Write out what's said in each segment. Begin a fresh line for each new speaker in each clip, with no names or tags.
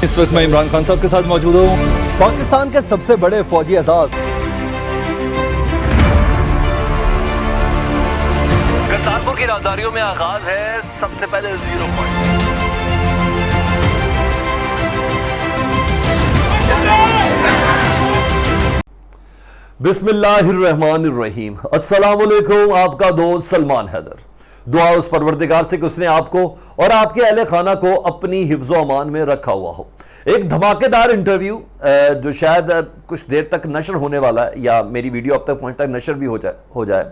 इस वक्त मैं इमरान खान साहब के साथ मौजूद हूँ।
पाकिस्तान के सबसे बड़े फौजी एजाज
करतारपुर की राहदारियों में आगाज है सबसे पहले 0 पॉइंट।
बिस्मिल्लाहिर्रहमानिर्रहीम। अस्सलामुअलैकुम। आपका दोस्त सलमान हैदर। दुआ उस परवरदिगार से कि उसने आपको और आपके अहले खाना को अपनी हिफ्ज़ो अमान में रखा हुआ हो। एक धमाकेदार इंटरव्यू जो शायद कुछ देर तक नशर होने वाला है या मेरी वीडियो अब तक पहुंचता है नशर भी हो जाए।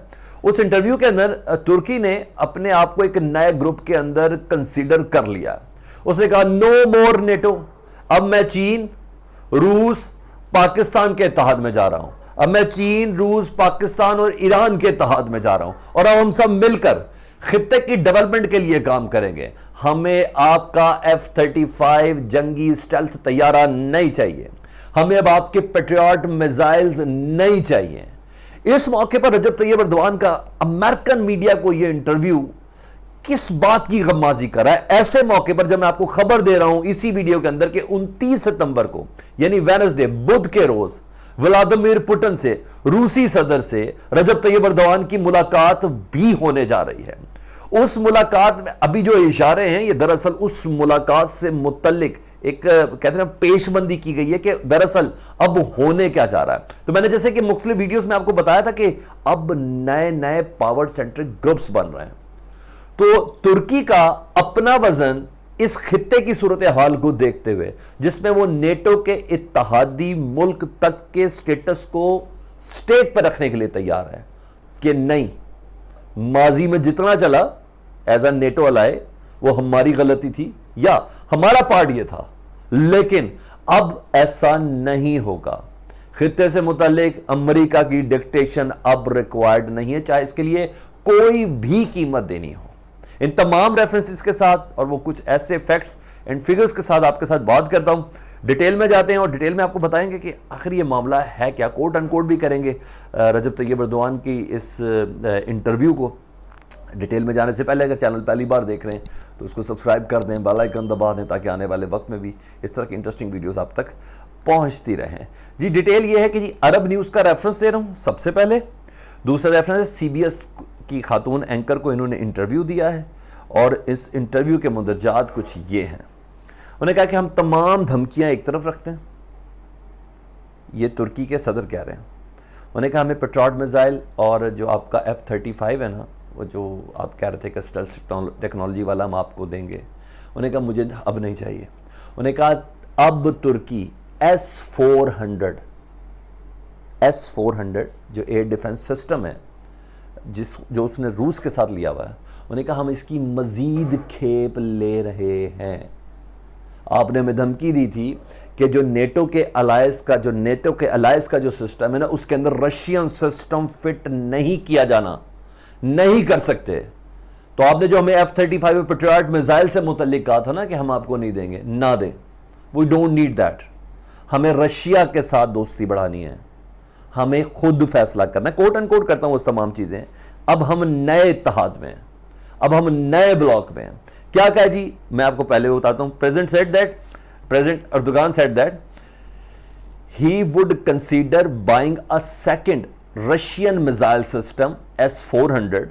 उस इंटरव्यू के अंदर तुर्की ने अपने आप को एक नए ग्रुप के अंदर कंसीडर कर लिया। उसने कहा नो मोर नेटो, अब मैं चीन, रूस, पाकिस्तान के इत्तेहाद में जा रहा हूं। अब मैं चीन, रूस, पाकिस्तान और ईरान के इत्तेहाद में जा रहा हूं और अब हम सब मिलकर खित्ते की डेवलपमेंट के लिए काम करेंगे। हमें आपका F-35 जंगी स्टेल्थ तैयारा नहीं चाहिए, हमें अब आपके पेट्रियट मिसाइल्स नहीं चाहिए। इस मौके पर रजब तैयब अर्दवान का अमेरिकन मीडिया को यह इंटरव्यू किस बात की गम्माजी कर रहा है, ऐसे मौके पर जब मैं आपको खबर दे रहा हूं इसी वीडियो के अंदर कि 29 सितंबर को यानी वेडनेसडे, बुध के रोज व्लादिमीर पुतिन से, रूसी सदर से रजब तैयब अर्दवान की मुलाकात भी होने जा रही है। उस मुलाकात में अभी जो इशारे हैं ये दरअसल उस मुलाकात से मुतल्लिक एक कहते हैं पेशबंदी की गई है कि दरअसल अब होने क्या जा रहा है। तो मैंने जैसे कि मुख्तलिफ वीडियोस में आपको बताया था कि अब नए नए पावर सेंट्रिक ग्रुप्स बन रहे हैं। तो तुर्की का अपना वजन इस खित्ते की सूरत हाल को देखते हुए जिसमें वो नेटो के इत्तहादी मुल्क तक के स्टेटस को स्टेक पर रखने के लिए तैयार है कि नहीं, माजी में जितना चला एज अ नेटो अलाय वो हमारी गलती थी या हमारा पार्ट ये था, लेकिन अब ऐसा नहीं होगा। खित्ते से मुतालिक अमेरिका की डिक्टेशन अब रिक्वायर्ड नहीं है, चाहे इसके लिए कोई भी कीमत देनी हो। इन तमाम रेफरेंसेस के साथ और वो कुछ ऐसे फैक्ट्स एंड फिगर्स के साथ आपके साथ बात करता हूं। डिटेल में जाते हैं और डिटेल में आपको बताएंगे कि आखिर ये मामला है क्या। कोट अनकोट भी करेंगे रजब तैयब अर्दवान की इस इंटरव्यू को। डिटेल में जाने से पहले अगर चैनल पहली बार देख रहे हैं तो उसको सब्सक्राइब कर दें, बेल आइकन दबा दें ताकि आने वाले वक्त में भी इस तरह की इंटरेस्टिंग वीडियोस आप तक पहुंचती रहें। जी डिटेल ये है कि जी अरब न्यूज़ का रेफरेंस दे रहा हूँ सबसे पहले। दूसरा रेफरेंस CBS की खातून एंकर को इन्होंने इंटरव्यू दिया है और इस इंटरव्यू के मुंदरजात कुछ ये हैं। उन्होंने कहा कि हम तमाम धमकियां एक तरफ रखते हैं, ये तुर्की के सदर कह रहे हैं। उन्होंने कहा हमें पेट्रियट मिसाइल और जो आपका F-35 है ना, वो जो आप कह रहे थे कि स्टेल्थ टेक्नोलॉजी वाला हम आपको देंगे, उन्होंने कहा मुझे अब नहीं चाहिए। उन्होंने कहा अब तुर्की S-400 जो एयर डिफेंस सिस्टम है जो उसने रूस के साथ लिया हुआ है, उन्होंने कहा हम इसकी मजीद खेप ले रहे हैं। आपने हमें धमकी दी थी कि जो नेटो के अलायंस का जो सिस्टम है ना, उसके अंदर रशियन सिस्टम फिट नहीं किया जाना, नहीं कर सकते। तो आपने जो हमें F-35 पेट्रियट मिसाइल से मुतल्लिक कहा था ना कि हम आपको नहीं देंगे, ना दें, वी डोंट नीड दैट। हमें रशिया के साथ दोस्ती बढ़ानी है, हमें खुद फैसला करना है। कोट एंड कोट करता हूं उस तमाम चीजें। अब हम नए इत्तेहाद में हैं, अब हम नए ब्लॉक में हैं। क्या कहा जी, मैं आपको पहले बताता हूं। President Erdogan said that he would consider buying a second Russian missile system S-400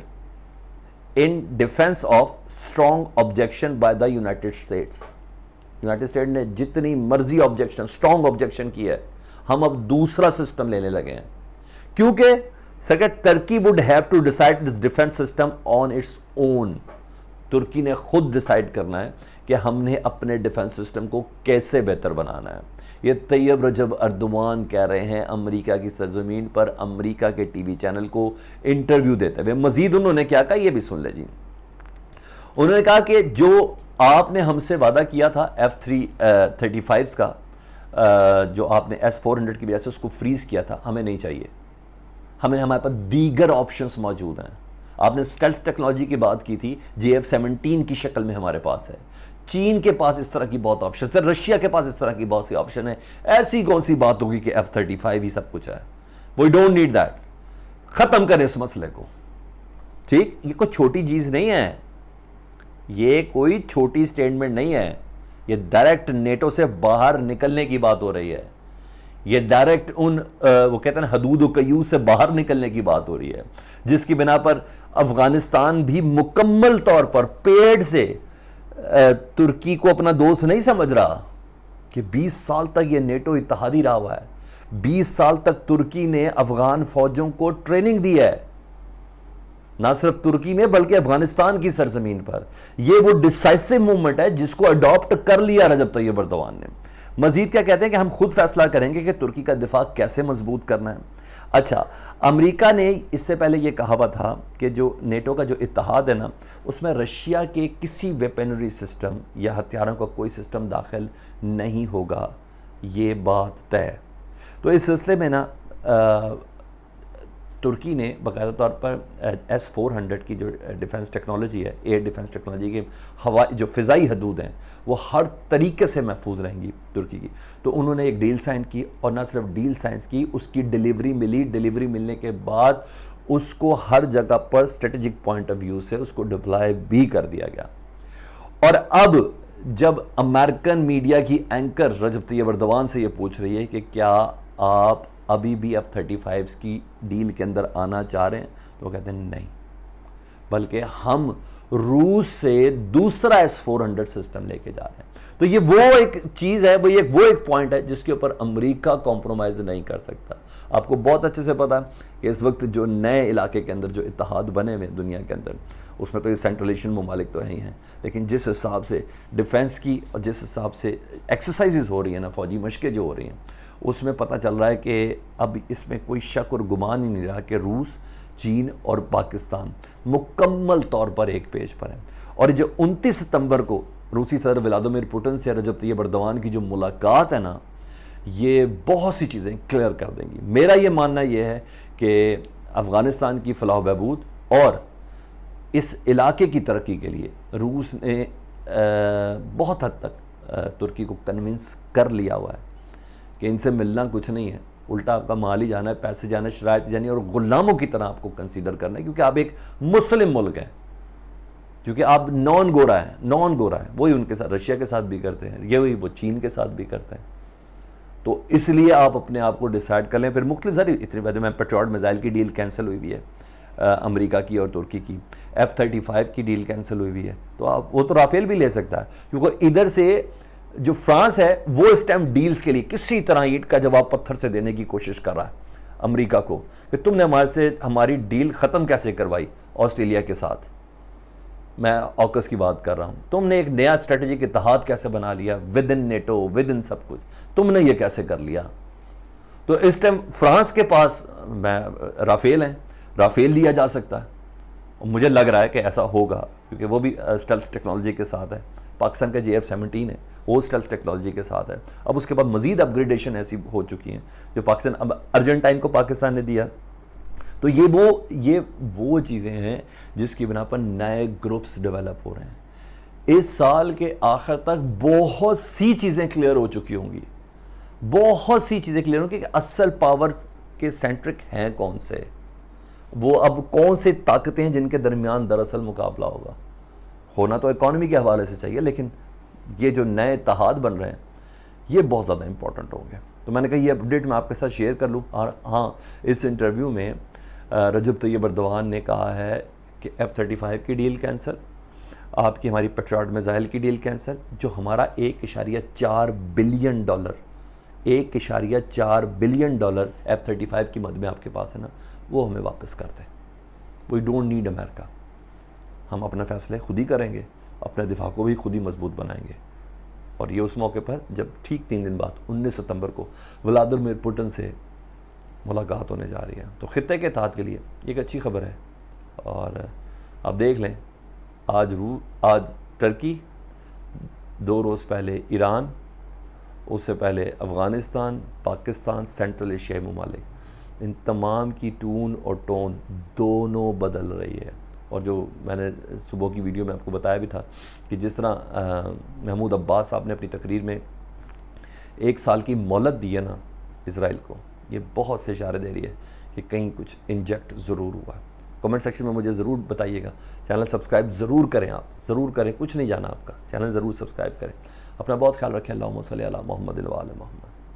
in defence of strong objection by the United states. United state ने जितनी मर्जी ऑब्जेक्शन, स्ट्रॉन्ग ऑब्जेक्शन की है, हम अब दूसरा सिस्टम लेने लगे हैं क्योंकि second Turkey would have to decide this defence system on its own. तुर्की ने खुद डिसाइड करना है कि हमने अपने डिफेंस सिस्टम को कैसे बेहतर बनाना है। ये तैयब रजब अर्दवान कह रहे हैं अमेरिका की सरजमीन पर अमेरिका के टीवी चैनल को इंटरव्यू देते हुए। मजीद उन्होंने क्या कहा ये भी सुन ले जी। उन्होंने कहा कि जो आपने हमसे वादा किया था F-35 का, जो आपने S-400 की वजह से उसको फ्रीज किया था, हमें नहीं चाहिए। हमारे पास दीगर ऑप्शंस मौजूद हैं। आपने स्टेल्थ टेक्नोलॉजी की बात की थी, JF-17 की शक्ल में हमारे पास है। चीन के पास इस तरह की बहुत ऑप्शन है, रशिया के पास इस तरह की बहुत सी ऑप्शन है। ऐसी कौन सी बात होगी कि F-35 ही सब कुछ है? We don't need that. खत्म करें इस मसले को, ठीक? ये कोई छोटी चीज नहीं है, ये कोई छोटी स्टेटमेंट नहीं है। ये डायरेक्ट नेटो से बाहर निकलने की बात हो रही है, ये डायरेक्ट उन वो कहते हैं ना हदूद कयू से बाहर निकलने की बात हो रही है, जिसकी बिना पर अफगानिस्तान भी मुकम्मल तौर पर पेड़ से तुर्की को अपना दोस्त नहीं समझ रहा कि 20 साल तक ये नेटो इत्तेहादी रहा हुआ है। 20 साल तक तुर्की ने अफगान फौजों को ट्रेनिंग दी है, ना सिर्फ तुर्की में बल्कि अफगानिस्तान की सरजमीन पर। यह वो डिसाइसिव मूवमेंट है जिसको अडॉप्ट कर लिया रजब तैयब एर्दोगान ने। मजीद क्या कहते हैं कि हम खुद फैसला करेंगे कि तुर्की का दिफा कैसे मजबूत करना है। अच्छा, अमेरिका ने इससे पहले यह कहा हुआ था कि जो नेटो का जो इत्तेहाद है ना, उसमें रशिया के किसी वेपनरी सिस्टम या हथियारों का कोई सिस्टम दाखिल नहीं होगा, ये बात तय। तो इस सिलसिले में ना तुर्की ने बाकायदा तौर पर S-400 की जो डिफेंस टेक्नोलॉजी है, एयर डिफेंस टेक्नोलॉजी की हवा जो फ़िज़ाई हदूद हैं वो हर तरीके से महफूज रहेंगी तुर्की की। तो उन्होंने एक डील साइन की, और ना सिर्फ डील साइन की, उसकी डिलीवरी मिली। डिलीवरी मिलने के बाद उसको हर जगह पर स्ट्रेटेजिक पॉइंट ऑफ व्यू से उसको डिप्लॉय भी कर दिया गया। और अब जब अमेरिकन मीडिया की एंकर रजब तैयब एर्दोगान से ये पूछ रही है कि क्या आप अभी भी F-35 की डील के अंदर आना चाह रहे हैं, तो वो कहते हैं नहीं, बल्कि हम रूस से दूसरा S-400 सिस्टम लेके जा रहे हैं। तो ये वो एक चीज़ है, वो एक पॉइंट है जिसके ऊपर अमेरिका कॉम्प्रोमाइज़ नहीं कर सकता। आपको बहुत अच्छे से पता है कि इस वक्त जो नए इलाके के अंदर जो इत्तेहाद बने हुए हैं दुनिया के अंदर, उसमें तो ये सेंट्रल एशियन ममालिक तो है ही हैं, लेकिन जिस हिसाब से डिफेंस की और जिस हिसाब से एक्सरसाइजेज हो रही हैं ना, फौजी मशक़ें जो हो रही हैं, उसमें पता चल रहा है कि अब इसमें कोई शक और गुमान ही नहीं रहा कि रूस, चीन और पाकिस्तान मुकम्मल तौर पर एक पेज पर है। और जो 29 सितंबर को रूसी सदर व्लादिमीर पुतिन से रजब तैयब एर्दोगान की जो मुलाकात है ना, ये बहुत सी चीज़ें क्लियर कर देंगी। मेरा ये मानना ये है कि अफ़गानिस्तान की फलाह बहबूद और इस इलाके की तरक्की के लिए रूस ने बहुत हद तक तुर्की को कन्विंस कर लिया हुआ है कि इनसे मिलना कुछ नहीं है, उल्टा आपका माल ही जाना है, पैसे जाना है, शराइत जानी है, और गुलामों की तरह आपको कंसीडर करना है, क्योंकि आप एक मुस्लिम मुल्क हैं, क्योंकि आप नॉन गोरा है। वही उनके साथ रशिया के साथ भी करते हैं, ये वही वो चीन के साथ भी करते हैं। तो इसलिए आप अपने आप को डिसाइड कर लें। फिर मुख्तलिफ सारी इतनी बातें, मैं पेट्रियट मिसाइल की डील कैंसिल हुई हुई है अमेरिका की और तुर्की की, F-35 की डील कैंसिल हुई हुई है, तो आप वो तो राफेल भी ले सकता है, क्योंकि इधर से जो फ्रांस है वो इस टाइम डील्स के लिए किसी तरह ईंट का जवाब पत्थर से देने की कोशिश कर रहा है अमेरिका को कि तुमने हमारी डील ख़त्म कैसे करवाई ऑस्ट्रेलिया के साथ, मैं ऑकस की बात कर रहा हूँ, तुमने एक नया स्ट्रेटेजिक इत्तेहाद कैसे बना लिया with in NATO, with in सब कुछ, तुमने ये कैसे कर लिया। तो इस टाइम फ्रांस के पास राफेल हैं, राफेल लिया जा सकता है, और मुझे लग रहा है कि ऐसा होगा, क्योंकि वो भी स्टेल्थ टेक्नोलॉजी के साथ है। पाकिस्तान का JF-17 है, वो स्टेल्थ टेक्नोलॉजी के साथ है। अब उसके बाद मजीद अपग्रेडेशन ऐसी हो चुकी हैं जो पाकिस्तान, अब अर्जेंटाइन को पाकिस्तान ने दिया। तो ये वो चीज़ें हैं जिसकी बिना पर नए ग्रुप्स डेवलप हो रहे हैं। इस साल के आखिर तक बहुत सी चीज़ें क्लियर हो चुकी होंगी, बहुत सी चीज़ें क्लियर होंगी कि असल पावर के सेंट्रिक हैं कौन से, वो अब कौन से ताकतें हैं जिनके दरमियान दरअसल मुकाबला होगा। होना तो इकॉनमी के हवाले से चाहिए, लेकिन ये जो नए इत्तेहाद बन रहे हैं ये बहुत ज़्यादा इंपॉर्टेंट होंगे। तो मैंने कहा ये अपडेट मैं आपके साथ शेयर कर लूँ। और हाँ, इस इंटरव्यू में रजब तैयब एर्दोगान ने कहा है कि F-35 की डील कैंसिल, आपकी हमारी पेट्रियट मिसाइल की डील कैंसिल, जो हमारा $1.4 बिलियन F-35 की मद में आपके पास है ना, वो हमें वापस कर दें। वी डोंट नीड अमेरिका, हम अपने फैसले खुद ही करेंगे, अपने दिफा को भी खुद ही मजबूत बनाएंगे। और ये उस मौके पर जब ठीक 3 दिन बाद 19 सितंबर को व्लादिमीर पुतिन से मुलाकात होने जा रही है। तो खित्ते के इत्तेहाद के लिए एक अच्छी खबर है। और आप देख लें, आज टर्की, 2 रोज़ पहले ईरान, उससे पहले अफ़गानिस्तान, पाकिस्तान, सेंट्रल एशियाई ममालिक, इन तमाम की टून और टोन दोनों बदल रही है। और जो मैंने सुबह की वीडियो में आपको बताया भी था कि जिस तरह महमूद अब्बास साहब ने अपनी तकरीर में 1 साल की मोहलत दी है ना इसराइल को, ये बहुत से इशारे दे रही है कि कहीं कुछ इंजेक्ट ज़रूर हुआ है। कमेंट सेक्शन में मुझे ज़रूर बताइएगा। चैनल सब्सक्राइब ज़रूर करें, आप ज़रूर करें, कुछ नहीं जाना आपका, चैनल ज़रूर सब्सक्राइब करें। अपना बहुत ख्याल रखें। अल्लाहुम्मा सल्ली अला मुहम्मद व आले मुहम्मद।